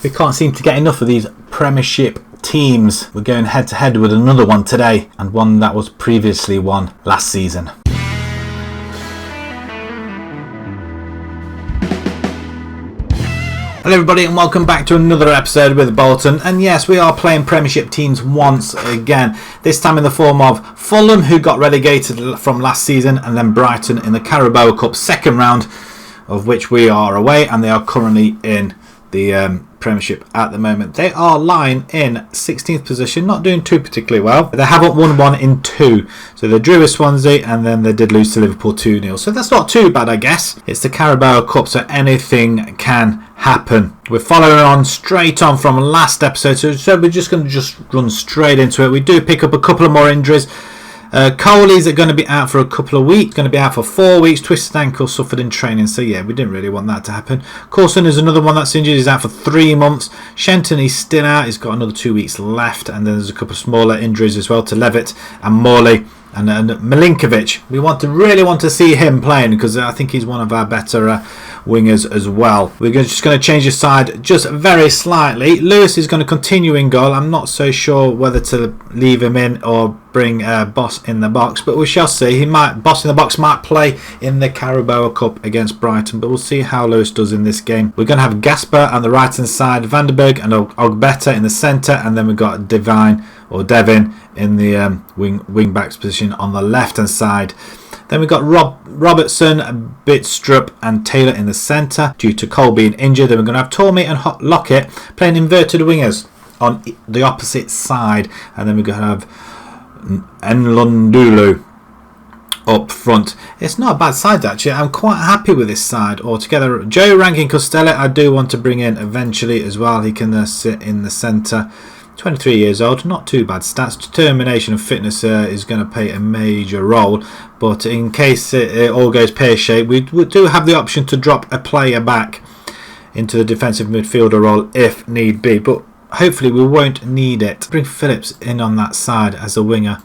We can't seem to get enough of these Premiership teams. We're going head to head with another one today, and one that was previously won last season. Hello everybody and welcome back to another episode with Bolton, and yes, we are playing Premiership teams once again, this time in the form of Fulham, who got relegated from last season, and then Brighton in the Carabao Cup second round, of which we are away, and they are currently in the Premiership at the moment. They are lying in 16th position, not doing too particularly well. They haven't won one in two, so they drew with Swansea and then they did lose to Liverpool 2-0, so that's not too bad, I guess. It's the Carabao Cup, so anything can happen. We're following on straight on from last episode, so we're just going to run straight into it. We do pick up a couple of more injuries. Coley's are going to be out for a couple of weeks, going to be out for 4 weeks, twisted ankle suffered in training, so yeah, we didn't really want that to happen. Coulson is another one that's injured, he's out for 3 months. Shenton, he's still out, he's got another 2 weeks left, and then there's a couple of smaller injuries as well to Levitt and Morley and Milinkovic. We really want to see him playing because I think he's one of our better wingers as well. We're just going to change his side just very slightly. Lewis is going to continue in goal. I'm not so sure whether to leave him in or bring Boss in the box, but we shall see. Boss in the box might play in the Carabao Cup against Brighton, but we'll see how Lewis does in this game. We're going to have Gasper on the right hand side, Vandenberg and Ogbeta in the centre, and then we've got Devin in the wing backs position on the left hand side. Then we've got Robertson, Bitstrup and Taylor in the centre due to Cole being injured. Then we're going to have Tormey and Lockett playing inverted wingers on the opposite side. And then we're going to have Nlundulu up front. It's not a bad side actually. I'm quite happy with this side altogether. Joe Rankin Costello I do want to bring in eventually as well. He can sit in the centre. 23 years old, not too bad stats. Determination and fitness is going to play a major role, but in case it all goes pear-shaped, we do have the option to drop a player back into the defensive midfielder role if need be, but hopefully we won't need it. Bring Phillips in on that side as a winger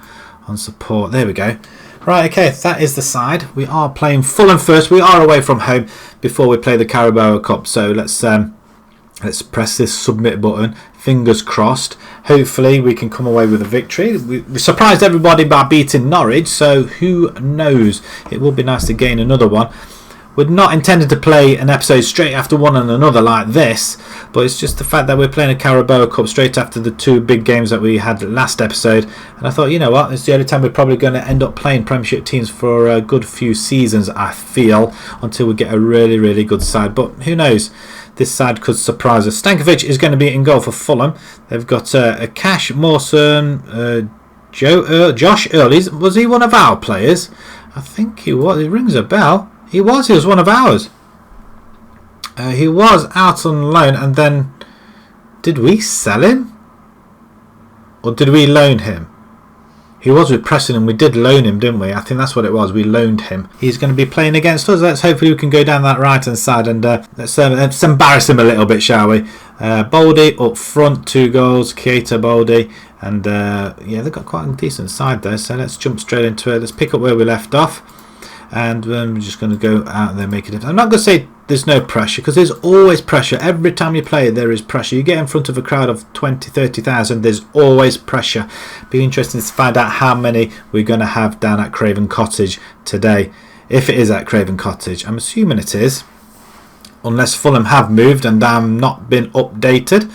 on support. There we go. Right, okay, that is the side. We are playing Fulham first. We are away from home before we play the Carabao Cup, so let's press this submit button. Fingers crossed. Hopefully we can come away with a victory. We surprised everybody by beating Norwich, so who knows? It will be nice to gain another one. We're not intended to play an episode straight after one and another like this, but it's just the fact that we're playing a Carabao Cup straight after the 2 big games that we had last episode, and I thought, you know what, it's the only time we're probably going to end up playing Premiership teams for a good few seasons, I feel, until we get a really, really good side, but who knows? This side could surprise us. Stankovic is going to be in goal for Fulham. They've got Cash, Mawson, Josh Early. Was he one of our players? I think he was. It rings a bell. He was one of ours. He was out on loan, and then did we sell him? Or did we loan him? He was with Preston and we did loan him, didn't we? I think that's what it was. We loaned him. He's going to be playing against us. Let's hopefully we can go down that right hand side and let's embarrass him a little bit, shall we? Baldy up front, 2 goals. Keita, Baldy, and yeah, they've got quite a decent side there. So let's jump straight into it. Let's pick up where we left off, and we're just going to go out there and make it. I'm not going to say there's no pressure, because there's always pressure. Every time you play there is pressure. You get in front of a crowd of 20,000-30,000, there's always pressure. Be interesting to find out how many we're going to have down at Craven Cottage today, if it is at Craven Cottage. I'm assuming it is, unless Fulham have moved and not been updated.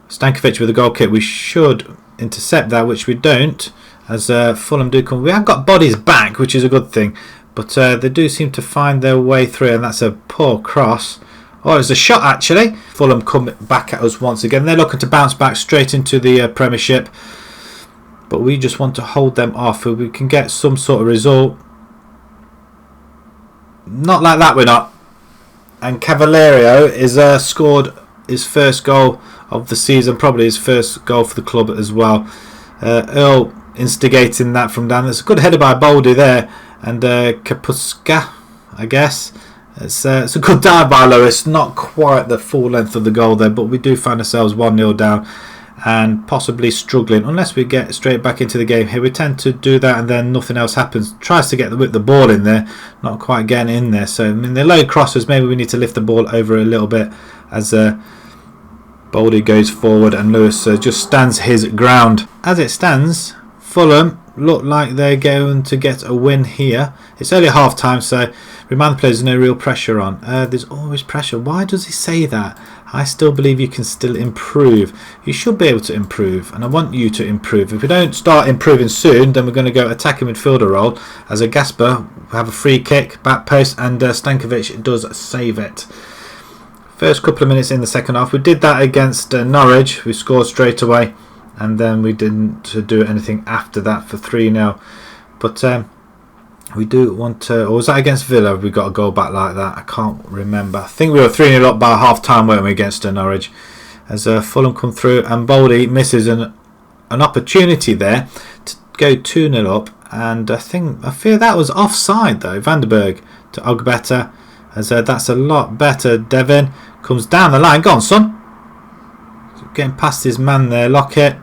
Stankovic with a goal kick. We should intercept that, which we don't, as Fulham do come. We have got bodies back, which is a good thing, but they do seem to find their way through, and that's a poor cross. Oh, it's a shot actually. Fulham come back at us once again. They're looking to bounce back straight into the Premiership, but we just want to hold them off. If we can get some sort of result. Not like that, we're not. And Cavalerio is scored his first goal of the season, probably his first goal for the club as well. Earl instigating that from down. There's a good header by Baldy there, and Kapuska, I guess. It's a good dive by Lewis, not quite the full length of the goal there, but we do find ourselves 1-0 down and possibly struggling unless we get straight back into the game here. We tend to do that and then nothing else happens. Tries to get the ball in there, not quite getting in there. So I mean, the low crosses, maybe we need to lift the ball over a little bit, as Boldy goes forward and Lewis just stands his ground. As it stands, Fulham look like they're going to get a win here. It's only half time, so remind the players there's no real pressure on. There's always pressure. Why does he say that? I still believe you can still improve. You should be able to improve, and I want you to improve. If we don't start improving soon, then we're going to go attacking midfielder role as a Gasper have a free kick, back post, and Stankovic does save it. First couple of minutes in the second half, we did that against Norwich. We scored straight away, and then we didn't do anything after that for 3-0. But we do want to, or was that against Villa? We got a goal back like that. I can't remember. I think we were 3-0 up by half time, weren't we, against Norwich? As Fulham come through, and Boldy misses an opportunity there to go 2-0 up. And I fear that was offside though. Vandenberg to Ogbeta, as that's a lot better. Devin comes down the line. Go on, son. Getting past his man there. Lockett.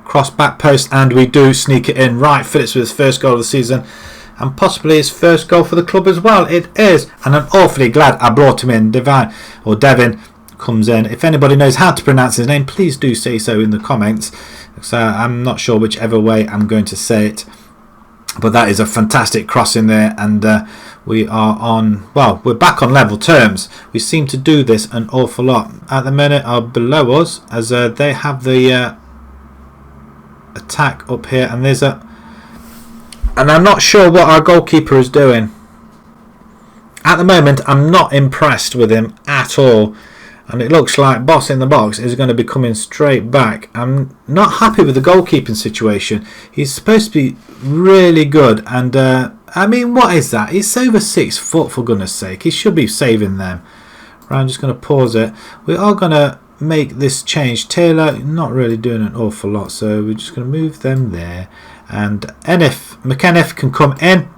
Cross back post, and we do sneak it in. Right, Phillips with his first goal of the season, and possibly his first goal for the club as well. It is, and I'm awfully glad I brought him in. Devin comes in. If anybody knows how to pronounce his name, please do say so in the comments. So I'm not sure whichever way I'm going to say it, but that is a fantastic cross in there, and we are on, well, we're back on level terms. We seem to do this an awful lot. At the minute are below us, as they have the attack up here, and and I'm not sure what our goalkeeper is doing at the moment. I'm not impressed with him at all, and it looks like Boss in the Box is going to be coming straight back. I'm not happy with the goalkeeping situation. He's supposed to be really good, and I mean, what is that? He's over 6 foot, for goodness sake. He should be saving them. Right, I'm just going to pause it. We are going to make this change. Taylor not really doing an awful lot, so we're just going to move them there, and McKenniff can come in,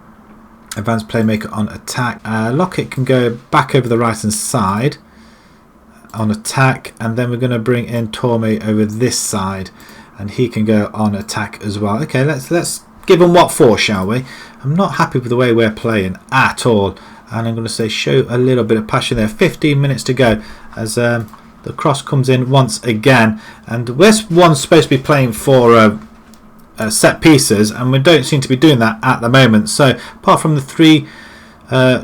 advanced playmaker on attack. Lockett can go back over the right hand side on attack, and then we're going to bring in Torme over this side, and he can go on attack as well. Okay, let's give him what for, shall we? I'm not happy with the way we're playing at all, and I'm going to say show a little bit of passion there. 15 minutes to go as the cross comes in once again, and we're supposed to be playing for set pieces, and we don't seem to be doing that at the moment. So apart from the 3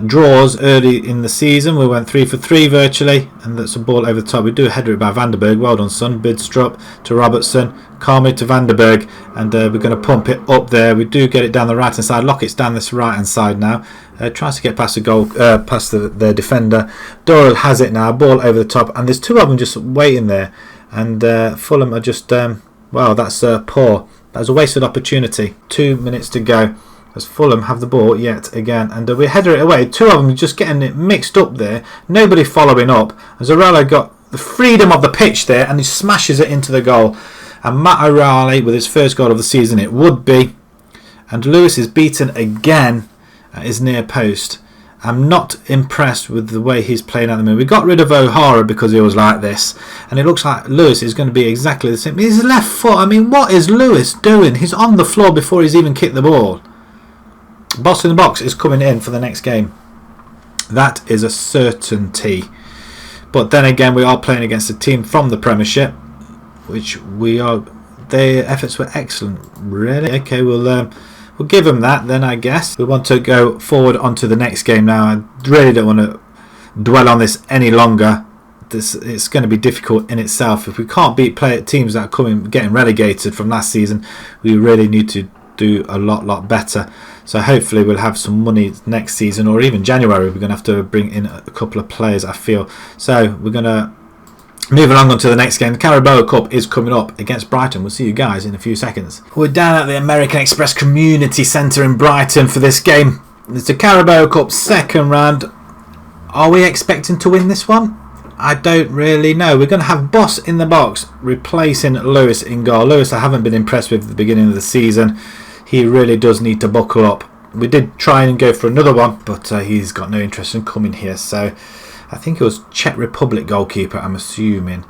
draws early in the season, we went 3 for 3 virtually, and that's a ball over the top. We do a header it by Vandenberg. Well done, son. Bidstrup to Robertson, Carmi to Vandenberg, and we're going to pump it up there. We do get it down the right hand side. Lockett's down this right hand side now. Tries to get past the goal, past the defender. Doyle has it now. Ball over the top, and there's 2 of them just waiting there. And Fulham are just well, that's poor. That was a wasted opportunity. 2 minutes to go as Fulham have the ball yet again, and we header it away. 2 of them just getting it mixed up there. Nobody following up. Zarella got the freedom of the pitch there, and he smashes it into the goal. And Matt O'Reilly with his first goal of the season, it would be. And Lewis is beaten again at his near post. I'm not impressed with the way he's playing at the moment. We got rid of O'Hara because he was like this, and it looks like Lewis is going to be exactly the same. His left foot, I mean, what is Lewis doing? He's on the floor before he's even kicked the ball. Boss in the Box is coming in for the next game. That is a certainty. But then again, we are playing against a team from the Premiership, which we are. Their efforts were excellent. Really? Okay, we'll give them that then, I guess. We want to go forward onto the next game now. I really don't want to dwell on this any longer. It's going to be difficult in itself. If we can't beat teams that are getting relegated from last season, we really need to do a lot better. So hopefully we'll have some money next season, or even January. We're going to have to bring in a couple of players, I feel. So we're going to move along on to the next game. The Carabao Cup is coming up against Brighton. We'll see you guys in a few seconds. We're down at the American Express Community Centre in Brighton for this game. It's the Carabao Cup second round. Are we expecting to win this one? I don't really know. We're going to have Boss in the Box replacing Lewis in goal. Lewis I haven't been impressed with at the beginning of the season. He really does need to buckle up. We did try and go for another one, but he's got no interest in coming here. So I think it was Czech Republic goalkeeper, I'm assuming.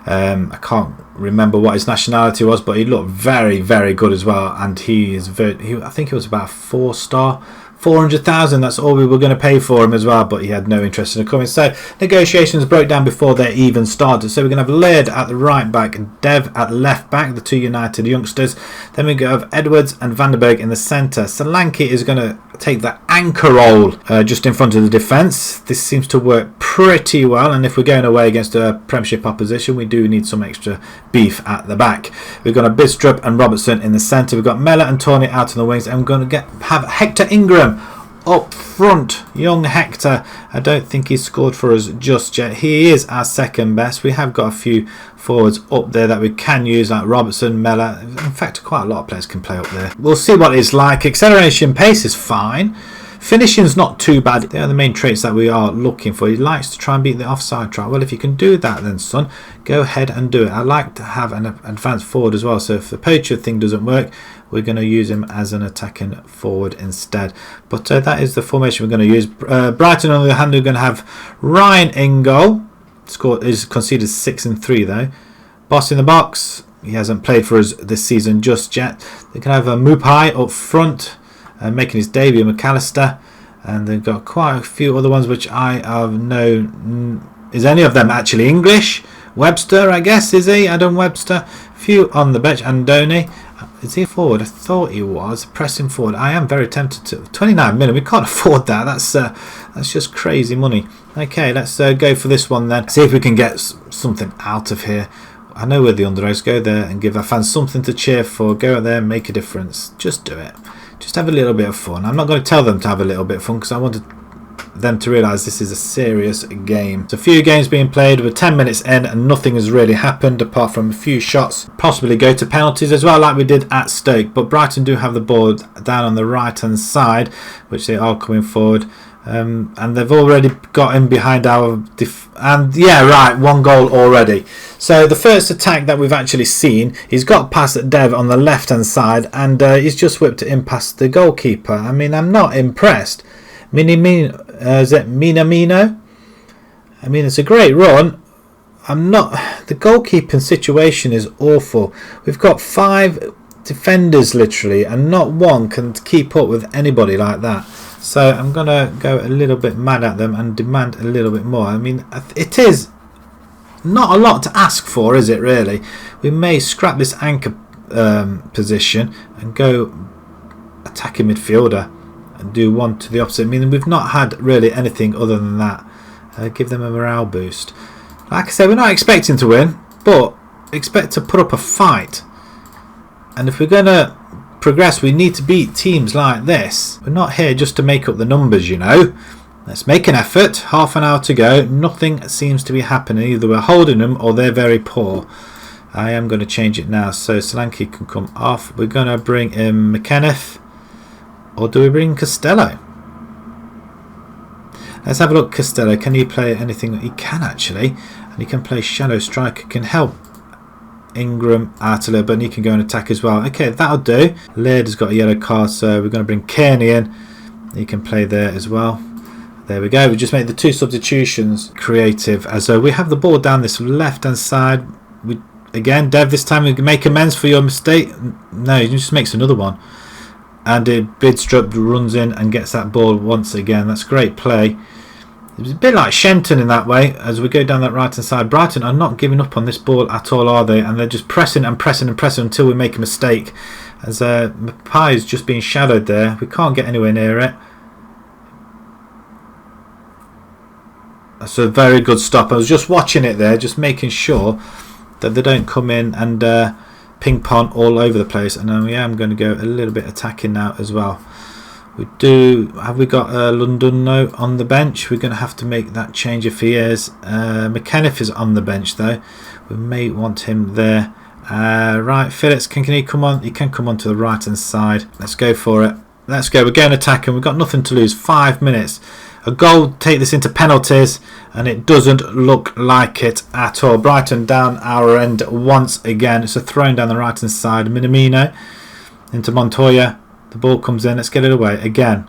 I can't remember what his nationality was, but he looked very, very good as well. And he is I think it was about a 4-star 400,000, that's all we were going to pay for him as well, but he had no interest in coming. So negotiations broke down before they even started. So we're going to have Laird at the right back, Dev at left back, the two United youngsters. Then we have Edwards and Vandenberg in the centre. Solanke is going to take the anchor role just in front of the defence. This seems to work pretty well, and if we're going away against a Premiership opposition, we do need some extra beef at the back. We've got a Bidstrup and Robertson in the centre. We've got Mellor and Tony out on the wings, and we're going to have Hector Ingram up front. Young Hector, I don't think he's scored for us just yet. He is our second best. We have got a few forwards up there that we can use, like Robertson, Mellor. In fact, quite a lot of players can play up there. We'll see what it's like. Acceleration, pace is fine. Finishing's not too bad. They are the main traits that we are looking for. He likes to try and beat the offside try. Well, if you can do that then, son, go ahead and do it. I like to have an advanced forward as well. So if the poacher thing doesn't work, we're going to use him as an attacking forward instead. But that is the formation we're going to use. Brighton, on the other hand, we're going to have Ryan in goal. Is conceded 6 and 3 though. Boss in the box. He hasn't played for us this season just yet. They can have a Mupai up front, making his debut, McAllister, and they've got quite a few other ones which I have known. Is any of them actually English? Webster, I guess, is he? Adam Webster. A few on the bench. Andoni. Is he a forward? I thought he was. Pressing forward. I am very tempted to. 29 million. We can't afford that. That's just crazy money. Okay, let's go for this one then. See if we can get something out of here. I know we're the underdogs. Go there and give our fans something to cheer for. Go out there and make a difference. Just do it. Just have a little bit of fun. I'm not going to tell them to have a little bit of fun because I wanted them to realise this is a serious game. It's a few games being played. We're 10 minutes in and nothing has really happened apart from a few shots. Possibly go to penalties as well, like we did at Stoke. But Brighton do have the ball down on the right hand side, which they are coming forward. And they've already got in behind our and yeah, right, 1 goal already. So the first attack that we've actually seen, he's got past Dev on the left hand side, and he's just whipped it in past the goalkeeper. I mean, I'm not impressed. Is it Minamino? I mean, it's a great run. I'm not. The goalkeeping situation is awful. We've got 5 defenders literally, and not one can keep up with anybody like that. So I'm going to go a little bit mad at them and demand a little bit more. I mean, it is not a lot to ask for, is it really? We may scrap this anchor position and go attacking midfielder and do one to the opposite. I mean, we've not had really anything other than that. Give them a morale boost. Like I said, we're not expecting to win, but expect to put up a fight. And if we're going to progress, we need to beat teams like this. We're not here just to make up the numbers, you know. Let's make an effort. Half an hour to go. Nothing seems to be happening. Either we're holding them or they're very poor. I am going to change it now so Solanke can come off. We're going to bring in McKenneth, or do we bring Costello? Let's have a look. Costello, can he play anything? He can actually, and he can play shadow striker. Can help Ingram out a little bit, and he can go and attack as well. Okay, that'll do. Laird has got a yellow card, so we're going to bring Kearney in. He can play there as well. There we go. We just made the 2 substitutions creative, as we have the ball down this left hand side. Again, Dev, this time we can make amends for your mistake. No, he just makes another one, and Bidstrup runs in and gets that ball once again. That's great play. It's a bit like Shenton in that way. As we go down that right hand side, Brighton are not giving up on this ball at all, are they? And they're just pressing and pressing and pressing until we make a mistake. As Mapai is just being shadowed there. We can't get anywhere near it. That's a very good stop. I was just watching it there, just making sure that they don't come in and ping pong all over the place. And I am going to go a little bit attacking now as well. Have we got Lundunno on the bench? We're going to have to make that change if he is. McKenneth is on the bench though. We may want him there. Right, Phillips, can he come on? He can come on to the right hand side. Let's go for it. Let's go. We're going attacking. We've got nothing to lose. 5 minutes. A goal, take this into penalties, and it doesn't look like it at all. Brighton down our end once again. It's a thrown down the right hand side. Minamino into Montoya. The ball comes in. Let's get it away again.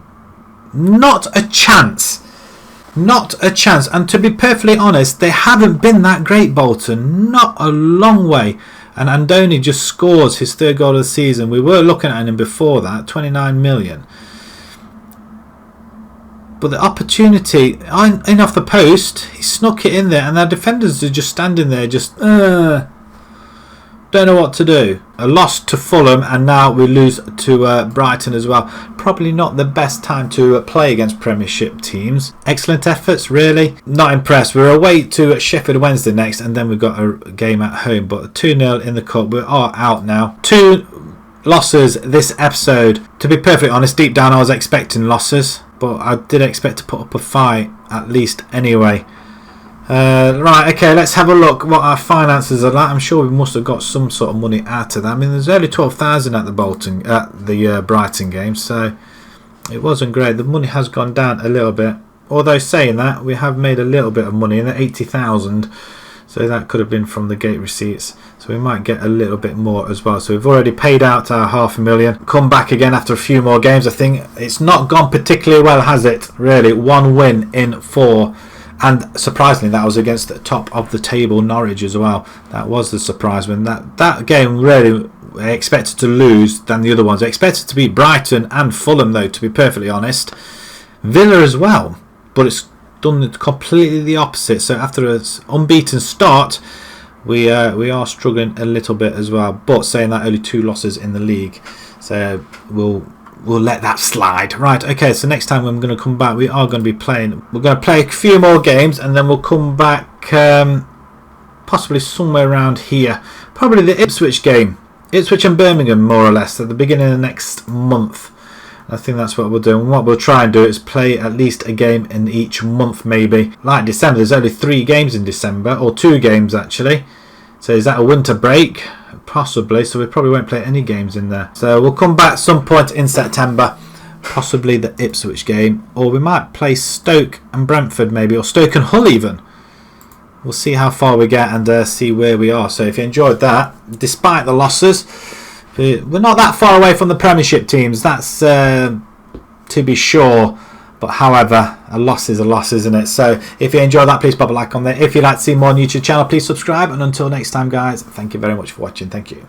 Not a chance. Not a chance. And to be perfectly honest, they haven't been that great, Bolton. Not a long way. And Andoni just scores his 3rd goal of the season. We were looking at him before that. 29 million. But the opportunity in off the post, he snuck it in there, and our defenders are just standing there, just don't know what to do. A loss to Fulham, and now we lose to Brighton as well. Probably not the best time to play against Premiership teams. Excellent efforts, really. Not impressed. We're away to Sheffield Wednesday next, and then we've got a game at home. But 2-0 in the cup. We are out now. 2 losses this episode. To be perfectly honest, deep down I was expecting losses, but I did expect to put up a fight at least anyway. Right, okay, let's have a look what our finances are like. I'm sure we must have got some sort of money out of that. I mean, there's only 12,000 at the Brighton game, so it wasn't great. The money has gone down a little bit. Although saying that, we have made a little bit of money in the 80,000. So that could have been from the gate receipts. So we might get a little bit more as well. So we've already paid out our $500,000. Come back again after a few more games. I think it's not gone particularly well, has it? Really, 1 win in 4. And surprisingly, that was against the top of the table Norwich as well. That was the surprise when that game really I expected to lose than the other ones. I expected to beat Brighton and Fulham though, to be perfectly honest. Villa as well, but it's done completely the opposite. So after an unbeaten start, we are struggling a little bit as well. But saying that, only 2 losses in the league, so we'll let that slide. Right, okay, so next time I'm going to come back, we are going to be playing. We're going to play a few more games, and then we'll come back possibly somewhere around here. Probably the Ipswich game. Ipswich and Birmingham, more or less, at the beginning of the next month. I think that's what we'll do. And what we'll try and do is play at least a game in each month, maybe. Like December, there's only 3 games in December, or 2 games actually. So is that a winter break? Possibly, so we probably won't play any games in there. So we'll come back some point in September, possibly the Ipswich game, or we might play Stoke and Brentford maybe, or Stoke and Hull even. We'll see how far we get and see where we are. So if you enjoyed that, despite the losses, we're not that far away from the Premiership teams, that's to be sure. But however, a loss is a loss, isn't it? So if you enjoyed that, please pop a like on there. If you'd like to see more on YouTube channel, please subscribe. And until next time, guys, thank you very much for watching. Thank you.